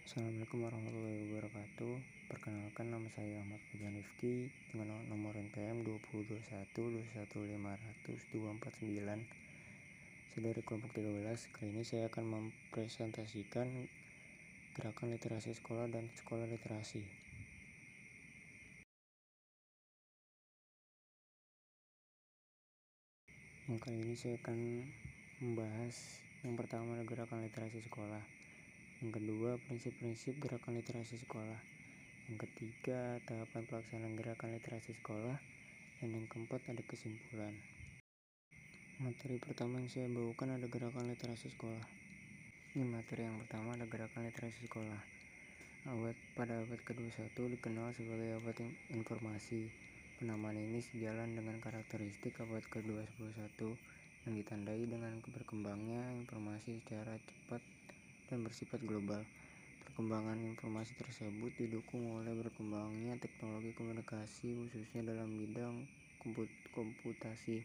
Assalamualaikum warahmatullahi wabarakatuh. Perkenalkan, nama saya Ahmad Fajar Rifki dengan nomor NPM 202121500249. Saya dari kelompok 13. Kali ini saya akan mempresentasikan gerakan literasi sekolah dan sekolah literasi. Kali ini saya akan membahas yang pertama gerakan literasi sekolah, yang kedua prinsip-prinsip gerakan literasi sekolah, yang ketiga tahapan pelaksanaan gerakan literasi sekolah, dan yang keempat ada kesimpulan. Materi pertama yang saya bawakan ada gerakan literasi sekolah. Ini materi yang pertama ada gerakan literasi sekolah. Pada abad ke-21 dikenal sebagai abad informasi. Penamaan ini sejalan dengan karakteristik abad ke-21 yang ditandai dengan berkembangnya informasi secara cepat dan bersifat global. Perkembangan informasi tersebut didukung oleh berkembangnya teknologi komunikasi khususnya dalam bidang komputasi,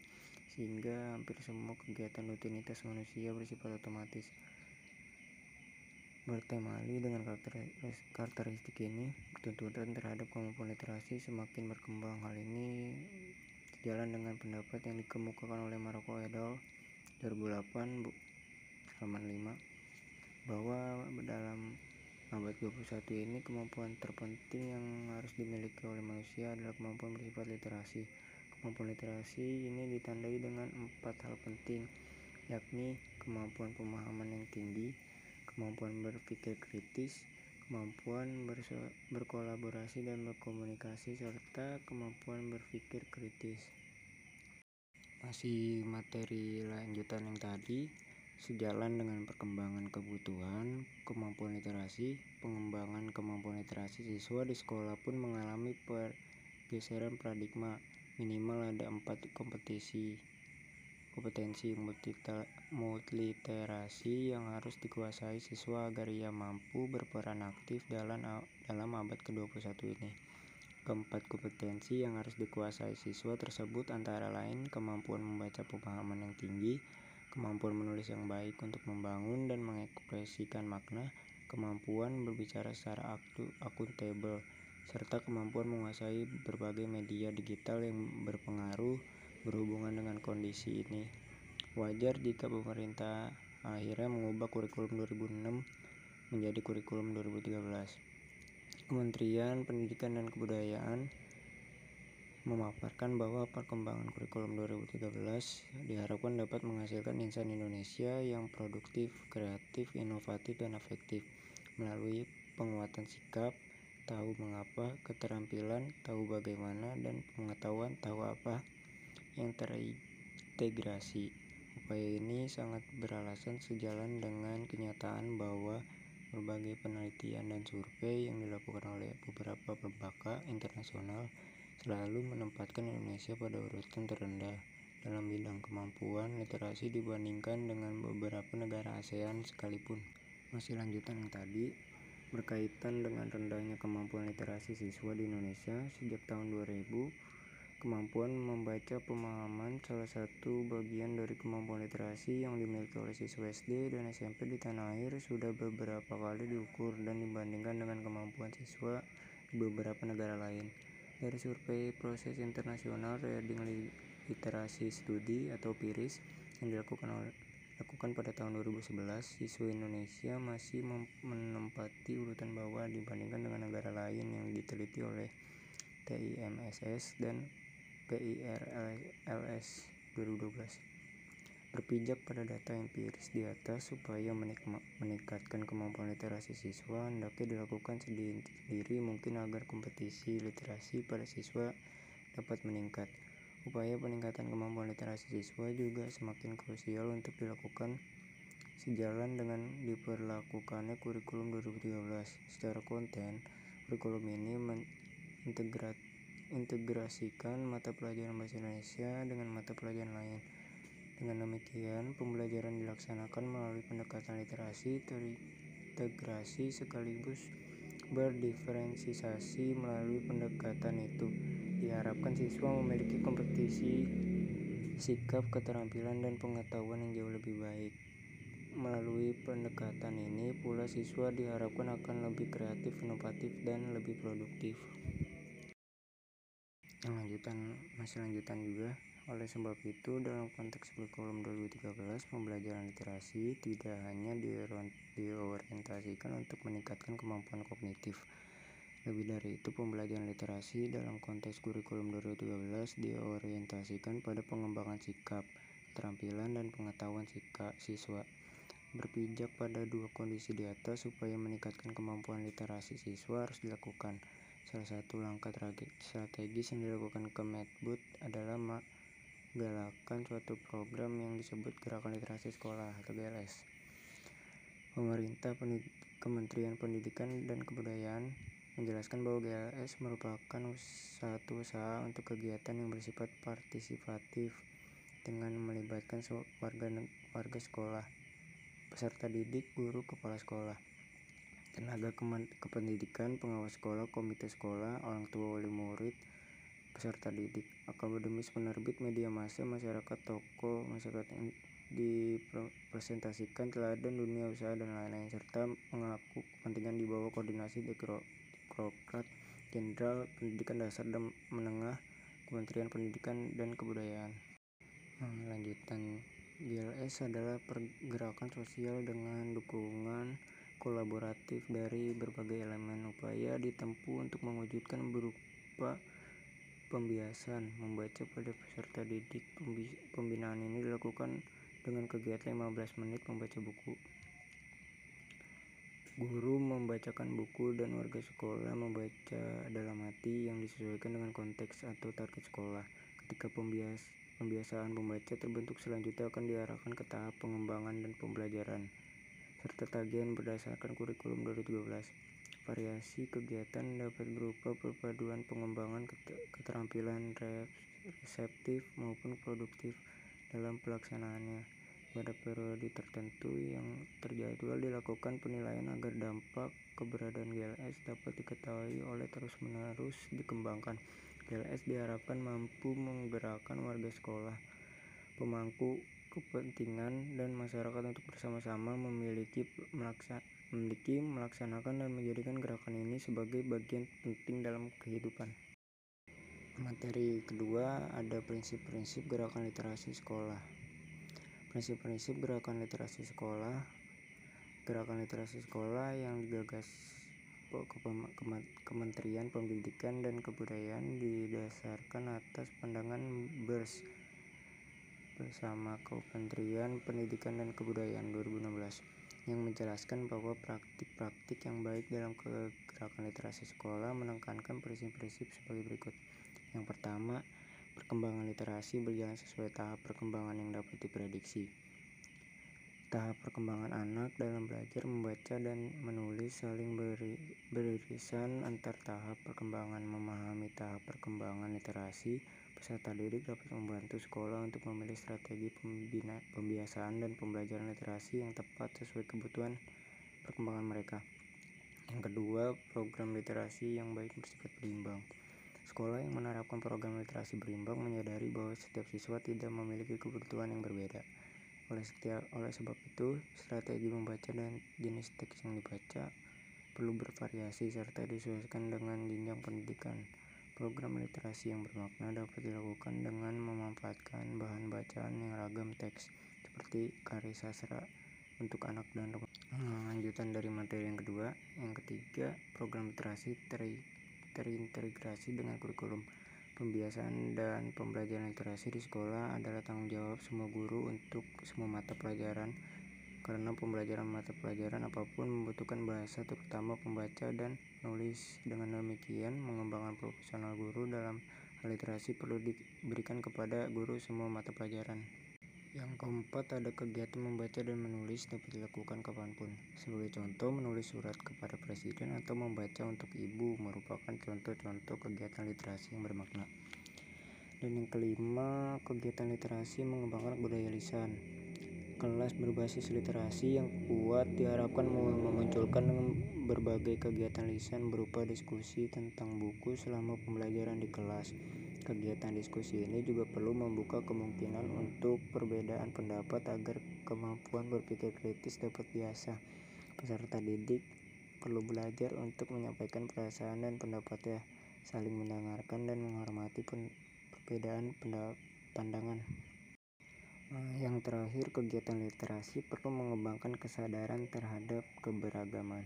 sehingga hampir semua kegiatan rutinitas manusia bersifat otomatis. Bertemali dengan karakteristik ini, tuntutan terhadap kemampuan literasi semakin berkembang. Hal ini sejalan dengan pendapat yang dikemukakan oleh Maroko et al. 2008 halaman 5 bahwa dalam abad 21 ini kemampuan terpenting yang harus dimiliki oleh manusia adalah kemampuan bersifat literasi. Kemampuan literasi ini ditandai dengan 4 hal penting, yakni kemampuan pemahaman yang tinggi, kemampuan berpikir kritis, kemampuan berkolaborasi dan berkomunikasi, serta kemampuan berpikir kritis. Masih materi lanjutan yang tadi, sejalan dengan perkembangan kebutuhan kemampuan literasi, pengembangan kemampuan literasi siswa di sekolah pun mengalami pergeseran paradigma. Minimal ada 4 kompetensi multiliterasi yang harus dikuasai siswa agar ia mampu berperan aktif dalam abad ke-21 ini. Keempat kompetensi yang harus dikuasai siswa tersebut antara lain kemampuan membaca pemahaman yang tinggi, kemampuan menulis yang baik untuk membangun dan mengekspresikan makna, kemampuan berbicara secara akuntabel, serta kemampuan menguasai berbagai media digital yang berpengaruh berhubungan dengan kondisi ini. Wajar jika pemerintah akhirnya mengubah kurikulum 2006 menjadi kurikulum 2013. Kementerian Pendidikan dan Kebudayaan memaparkan bahwa perkembangan kurikulum 2013 diharapkan dapat menghasilkan insan Indonesia yang produktif, kreatif, inovatif, dan efektif melalui penguatan sikap, tahu mengapa, keterampilan, tahu bagaimana, dan pengetahuan tahu apa yang terintegrasi. Upaya ini sangat beralasan sejalan dengan kenyataan bahwa berbagai penelitian dan survei yang dilakukan oleh beberapa lembaga internasional selalu menempatkan Indonesia pada urutan terendah dalam bidang kemampuan literasi dibandingkan dengan beberapa negara ASEAN sekalipun. Masih lanjutan yang tadi, berkaitan dengan rendahnya kemampuan literasi siswa di Indonesia sejak tahun 2000, kemampuan membaca pemahaman salah satu bagian dari kemampuan literasi yang dimiliki oleh siswa SD dan SMP di tanah air sudah beberapa kali diukur dan dibandingkan dengan kemampuan siswa di beberapa negara lain. Dari survei Proses Internasional Reading Literacy Study atau PIRIS yang dilakukan pada tahun 2011, siswa Indonesia masih menempati urutan bawah dibandingkan dengan negara lain yang diteliti oleh TIMSS dan PIRLS 2012. Berpijak pada data empiris di atas, upaya meningkatkan kemampuan literasi siswa hendaknya dilakukan sendiri mungkin agar kompetisi literasi pada siswa dapat meningkat. Upaya peningkatan kemampuan literasi siswa juga semakin krusial untuk dilakukan sejalan dengan diperlakukannya kurikulum 2013. Secara konten, kurikulum ini integrasikan mata pelajaran bahasa Indonesia dengan mata pelajaran lain. Dengan demikian, pembelajaran dilaksanakan melalui pendekatan literasi terintegrasi sekaligus berdiferensiasi. Melalui pendekatan itu, diharapkan siswa memiliki kompetisi sikap, keterampilan, dan pengetahuan yang jauh lebih baik. Melalui pendekatan ini pula siswa diharapkan akan lebih kreatif, inovatif, dan lebih produktif. Masih lanjutan juga. Oleh sebab itu, dalam konteks kurikulum 2013, pembelajaran literasi tidak hanya diorientasikan untuk meningkatkan kemampuan kognitif. Lebih dari itu, pembelajaran literasi dalam konteks kurikulum 2013 diorientasikan pada pengembangan sikap, keterampilan, dan pengetahuan siswa. Berpijak pada dua kondisi di atas supaya meningkatkan kemampuan literasi siswa harus dilakukan. Salah satu langkah strategis yang dilakukan Kemdikbud adalah menggalakkan suatu program yang disebut Gerakan Literasi Sekolah atau GLS. Kementerian Pendidikan dan Kebudayaan menjelaskan bahwa GLS merupakan satu usaha untuk kegiatan yang bersifat partisipatif dengan melibatkan warga sekolah, peserta didik, guru, kepala sekolah, tenaga kependidikan, pengawas sekolah, komite sekolah, orang tua, wali murid, peserta didik, akademis, penerbit, media massa, masyarakat, tokoh masyarakat yang dipresentasikan, teladan dunia usaha, dan lain-lain, serta mengaku kepentingan di bawah koordinasi Direktorat Jenderal Pendidikan Dasar dan Menengah, Kementerian Pendidikan dan Kebudayaan. Lanjutan. GLS adalah pergerakan sosial dengan dukungan kolaboratif dari berbagai elemen. Upaya ditempuh untuk mewujudkan berupa pembiasan membaca pada peserta didik. Pembinaan ini dilakukan dengan kegiatan 15 menit membaca buku. Guru membacakan buku dan warga sekolah membaca dalam hati yang disesuaikan dengan konteks atau target sekolah. Ketika pembiasaan membaca terbentuk, selanjutnya akan diarahkan ke tahap pengembangan dan pembelajaran serta tagihan berdasarkan kurikulum 2013. Variasi kegiatan dapat berupa perpaduan pengembangan keterampilan reseptif maupun produktif dalam pelaksanaannya. Pada periode tertentu yang terjadwal dilakukan penilaian agar dampak keberadaan GLS dapat diketahui oleh terus-menerus dikembangkan. GLS diharapkan mampu menggerakkan warga sekolah, pemangku kepentingan, dan masyarakat untuk bersama-sama melaksanakan dan menjadikan gerakan ini sebagai bagian penting dalam kehidupan. Materi kedua ada prinsip-prinsip gerakan literasi sekolah. Prinsip-prinsip gerakan literasi sekolah. Gerakan literasi sekolah yang digagas Kementerian Pendidikan dan Kebudayaan didasarkan atas pandangan BERS bersama Kementerian Pendidikan dan Kebudayaan 2016 yang menjelaskan bahwa praktik-praktik yang baik dalam gerakan literasi sekolah menekankan prinsip-prinsip sebagai berikut. Yang pertama, perkembangan literasi berjalan sesuai tahap perkembangan yang dapat diprediksi. Tahap perkembangan anak dalam belajar membaca dan menulis saling beririsan antar tahap perkembangan. Memahami tahap perkembangan literasi, peserta didik dapat membantu sekolah untuk memilih strategi pembiasaan dan pembelajaran literasi yang tepat sesuai kebutuhan perkembangan mereka. Yang kedua, program literasi yang baik bersifat berimbang. Sekolah yang menerapkan program literasi berimbang menyadari bahwa setiap siswa tidak memiliki kebutuhan yang berbeda. Oleh sebab itu, strategi membaca dan jenis teks yang dibaca perlu bervariasi serta disesuaikan dengan jenjang pendidikan. Program literasi yang bermakna dapat dilakukan dengan memanfaatkan bahan bacaan yang ragam teks seperti karya sastra untuk anak dan remaja. Lanjutan dari materi yang kedua. Yang ketiga, program literasi terintegrasi dengan kurikulum. Pembiasaan dan pembelajaran literasi di sekolah adalah tanggung jawab semua guru untuk semua mata pelajaran, karena pembelajaran mata pelajaran apapun membutuhkan bahasa, terutama pembaca dan menulis. Dengan demikian, mengembangkan profesional guru dalam hal literasi perlu diberikan kepada guru semua mata pelajaran. Yang keempat, ada kegiatan membaca dan menulis dapat dilakukan kapanpun. Sebagai contoh, menulis surat kepada presiden atau membaca untuk ibu merupakan contoh-contoh kegiatan literasi yang bermakna. Dan yang kelima, kegiatan literasi mengembangkan budaya lisan. Kelas berbasis literasi yang kuat diharapkan memunculkan berbagai kegiatan lisan berupa diskusi tentang buku selama pembelajaran di kelas. Kegiatan diskusi ini juga perlu membuka kemungkinan untuk perbedaan pendapat agar kemampuan berpikir kritis dapat diasah. Peserta didik perlu belajar untuk menyampaikan perasaan dan pendapatnya, saling mendengarkan dan menghormati perbedaan pandangan. Yang terakhir, kegiatan literasi perlu mengembangkan kesadaran terhadap keberagaman.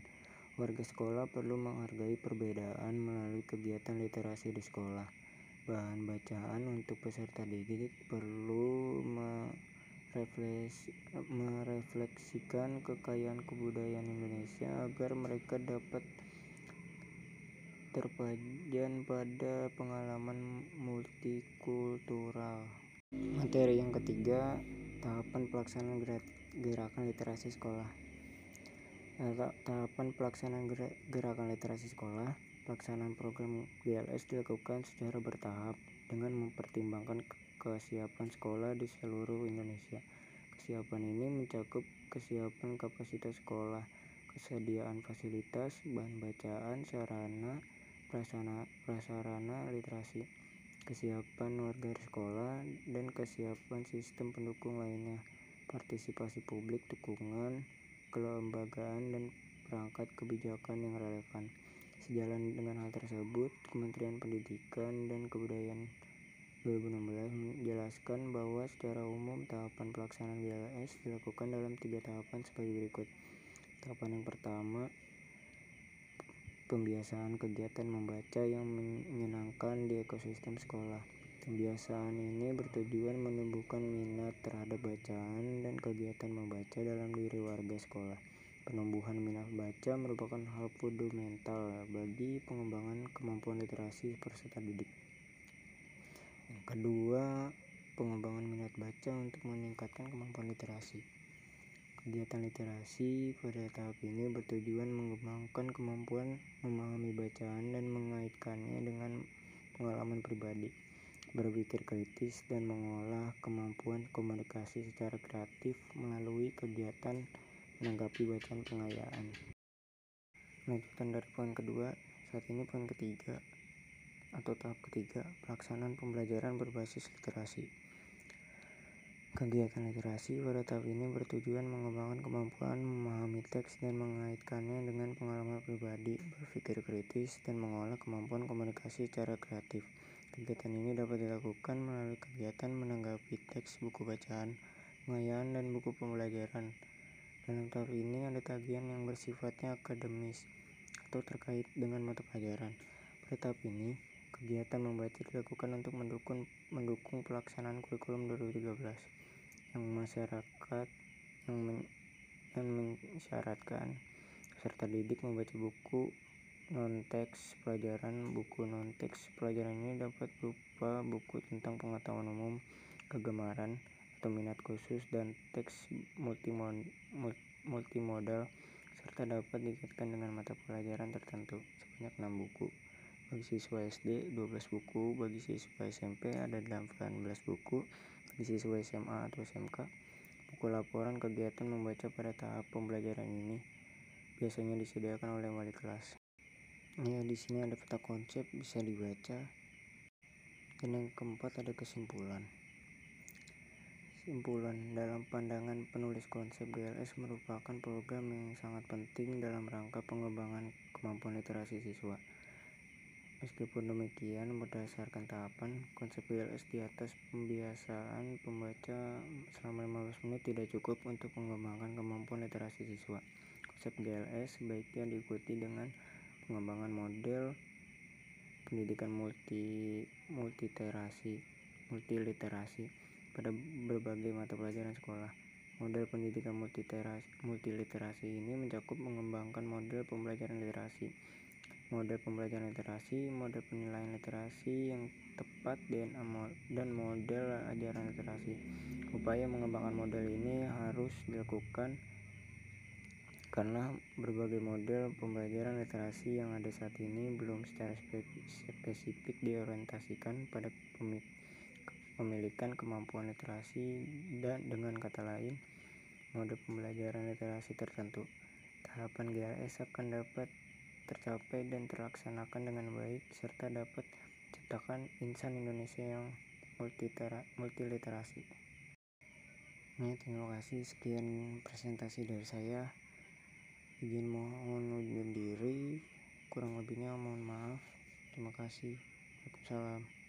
Warga sekolah perlu menghargai perbedaan melalui kegiatan literasi di sekolah. Bahan bacaan untuk peserta didik perlu merefleksikan kekayaan kebudayaan Indonesia agar mereka dapat terpajan pada pengalaman multikultural. Materi yang ketiga, tahapan pelaksanaan gerakan literasi sekolah. Tahapan pelaksanaan gerakan literasi sekolah. Pelaksanaan program GLS dilakukan secara bertahap dengan mempertimbangkan kesiapan sekolah di seluruh Indonesia. Kesiapan ini mencakup kesiapan kapasitas sekolah, kesediaan fasilitas, bahan bacaan, sarana, prasarana literasi, kesiapan warga sekolah, dan kesiapan sistem pendukung lainnya, partisipasi publik, dukungan kelembagaan, dan perangkat kebijakan yang relevan. Sejalan dengan hal tersebut, Kementerian Pendidikan dan Kebudayaan 2016 menjelaskan bahwa secara umum tahapan pelaksanaan GLS dilakukan dalam 3 tahapan sebagai berikut. Tahapan yang pertama, pembiasaan kegiatan membaca yang menyenangkan di ekosistem sekolah. Pembiasaan ini bertujuan menumbuhkan minat terhadap bacaan dan kegiatan membaca dalam diri warga sekolah. Penumbuhan minat baca merupakan hal fundamental bagi pengembangan kemampuan literasi peserta didik. Yang kedua, pengembangan minat baca untuk meningkatkan kemampuan literasi. Kegiatan literasi pada tahap ini bertujuan mengembangkan kemampuan memahami bacaan dan mengaitkannya dengan pengalaman pribadi, berpikir kritis, dan mengolah kemampuan komunikasi secara kreatif melalui kegiatan menanggapi bacaan pengayaan. Lanjutan dari poin kedua, saat ini poin ketiga atau tahap ketiga, pelaksanaan pembelajaran berbasis literasi. Kegiatan literasi pada tahap ini bertujuan mengembangkan kemampuan memahami teks dan mengaitkannya dengan pengalaman pribadi, berpikir kritis, dan mengolah kemampuan komunikasi secara kreatif. Kegiatan ini dapat dilakukan melalui kegiatan menanggapi teks buku bacaan, pengayaan, dan buku pembelajaran. Dalam tahap ini ada tagihan yang bersifatnya akademis atau terkait dengan mata pelajaran. Pada tahap ini, kegiatan membaca dilakukan untuk mendukung pelaksanaan kurikulum 2013 yang mensyaratkan peserta didik membaca buku non-teks pelajaran. Buku non-teks pelajaran ini dapat berupa buku tentang pengetahuan umum, kegemaran atau minat khusus, dan teks multimodal, serta dapat dikaitkan dengan mata pelajaran tertentu sebanyak 6 buku. Bagi siswa SD 12 buku, bagi siswa SMP ada 18 buku, bagi siswa SMA atau SMK. Buku laporan kegiatan membaca pada tahap pembelajaran ini biasanya disediakan oleh wali kelas. Di sini ada peta konsep bisa dibaca. Dan yang keempat ada kesimpulan. Dalam pandangan penulis konsep, GLS merupakan program yang sangat penting dalam rangka pengembangan kemampuan literasi siswa. Meskipun demikian, berdasarkan tahapan, konsep GLS di atas pembiasaan pembaca selama 15 menit tidak cukup untuk mengembangkan kemampuan literasi siswa. Konsep GLS sebaiknya diikuti dengan pengembangan model pendidikan multiliterasi pada berbagai mata pelajaran sekolah. Model pendidikan multiliterasi ini mencakup mengembangkan model pembelajaran literasi, model pembelajaran literasi, model penilaian literasi yang tepat, dan model ajaran literasi. Upaya mengembangkan model ini harus dilakukan karena berbagai model pembelajaran literasi yang ada saat ini belum secara spesifik diorientasikan pada pemilikan kemampuan literasi, dan dengan kata lain, mode pembelajaran literasi tertentu. Tahapan GLS akan dapat tercapai dan terlaksanakan dengan baik, serta dapat menciptakan insan Indonesia yang multiliterasi. Terima kasih, sekian presentasi dari saya. Izin mohon undur diri, kurang lebihnya mohon maaf. Terima kasih. Waalaikumsalam.